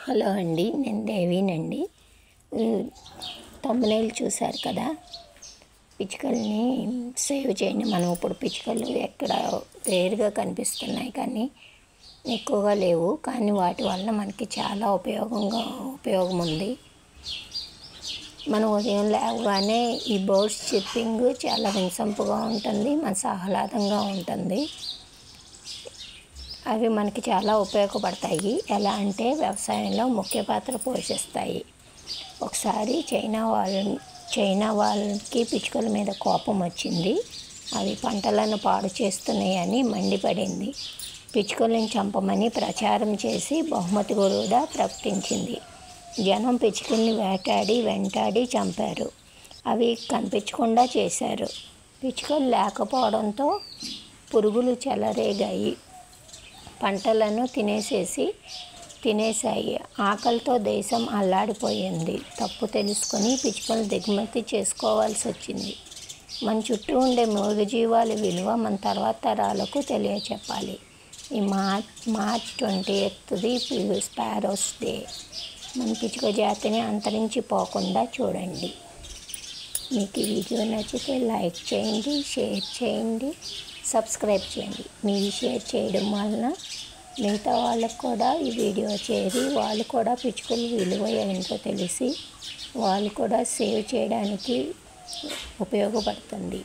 Hello అండి, నేను దేవినండి. Thumbnail చూశారు కదా. పిచ్చుకల్ని సేవ్ చేయండి. మనం ఇప్పుడు పిచ్చుకలు ఎక్కడ రేర్గా కనిపిస్తున్నాయి, కానీ ఎక్కువగా లేవు. కానీ వాటి వల్ల మనకి చాలా ఉపయోగం ఉంది. మనం ఉదయం లేవగానే ఈ బర్డ్స్ చిర్పింగ్ చాలా వినసొంపుగా ఉంటుంది, మనసు ఆహ్లాదంగా ఉంటుంది. అవి మనకి చాలా ఉపయోగపడతాయి. ఎలా అంటే వ్యవసాయంలో ముఖ్య పాత్ర పోషిస్తాయి. ఒకసారి చైనా వాళ్ళకి పిచ్చుకల మీద కోపం వచ్చింది. అవి పంటలను పాడు చేస్తున్నాయని మండిపడింది. పిచ్చుకలను చంపమని ప్రచారం చేసి బహుమతి కూడా ప్రకటించింది. జనం పిచ్చుకల్ని వెంటాడి చంపారు. అవి కనిపించకుండా చేశారు. పిచ్చుకలు లేకపోవడంతో పురుగులు చెలరేగాయి, పంటలను తినేశాయి. ఆకలితో దేశం అల్లాడిపోయింది. తప్పు తెలుసుకొని పిచ్చుకలను దిగుమతి చేసుకోవాల్సి వచ్చింది. మన చుట్టూ ఉండే మూగజీవాల విలువ మన తర్వాత తరాలకు తెలియచెప్పాలి. ఈ మార్చ్ 20ది స్పారోస్ డే. మన పిచ్చుక జాతిని అంతరించిపోకుండా చూడండి. మీకు ఈ వీడియో నచ్చితే లైక్ చేయండి, షేర్ చేయండి, సబ్స్క్రైబ్ చేయండి. మీరు షేర్ చేయడం వలన మిగతా వాళ్ళకు కూడా ఈ వీడియో చేరి వాళ్ళు కూడా పిచ్చుకలు విలువ ఏంటో తెలిసి వాళ్ళు కూడా సేవ్ చేయడానికి ఉపయోగపడుతుంది.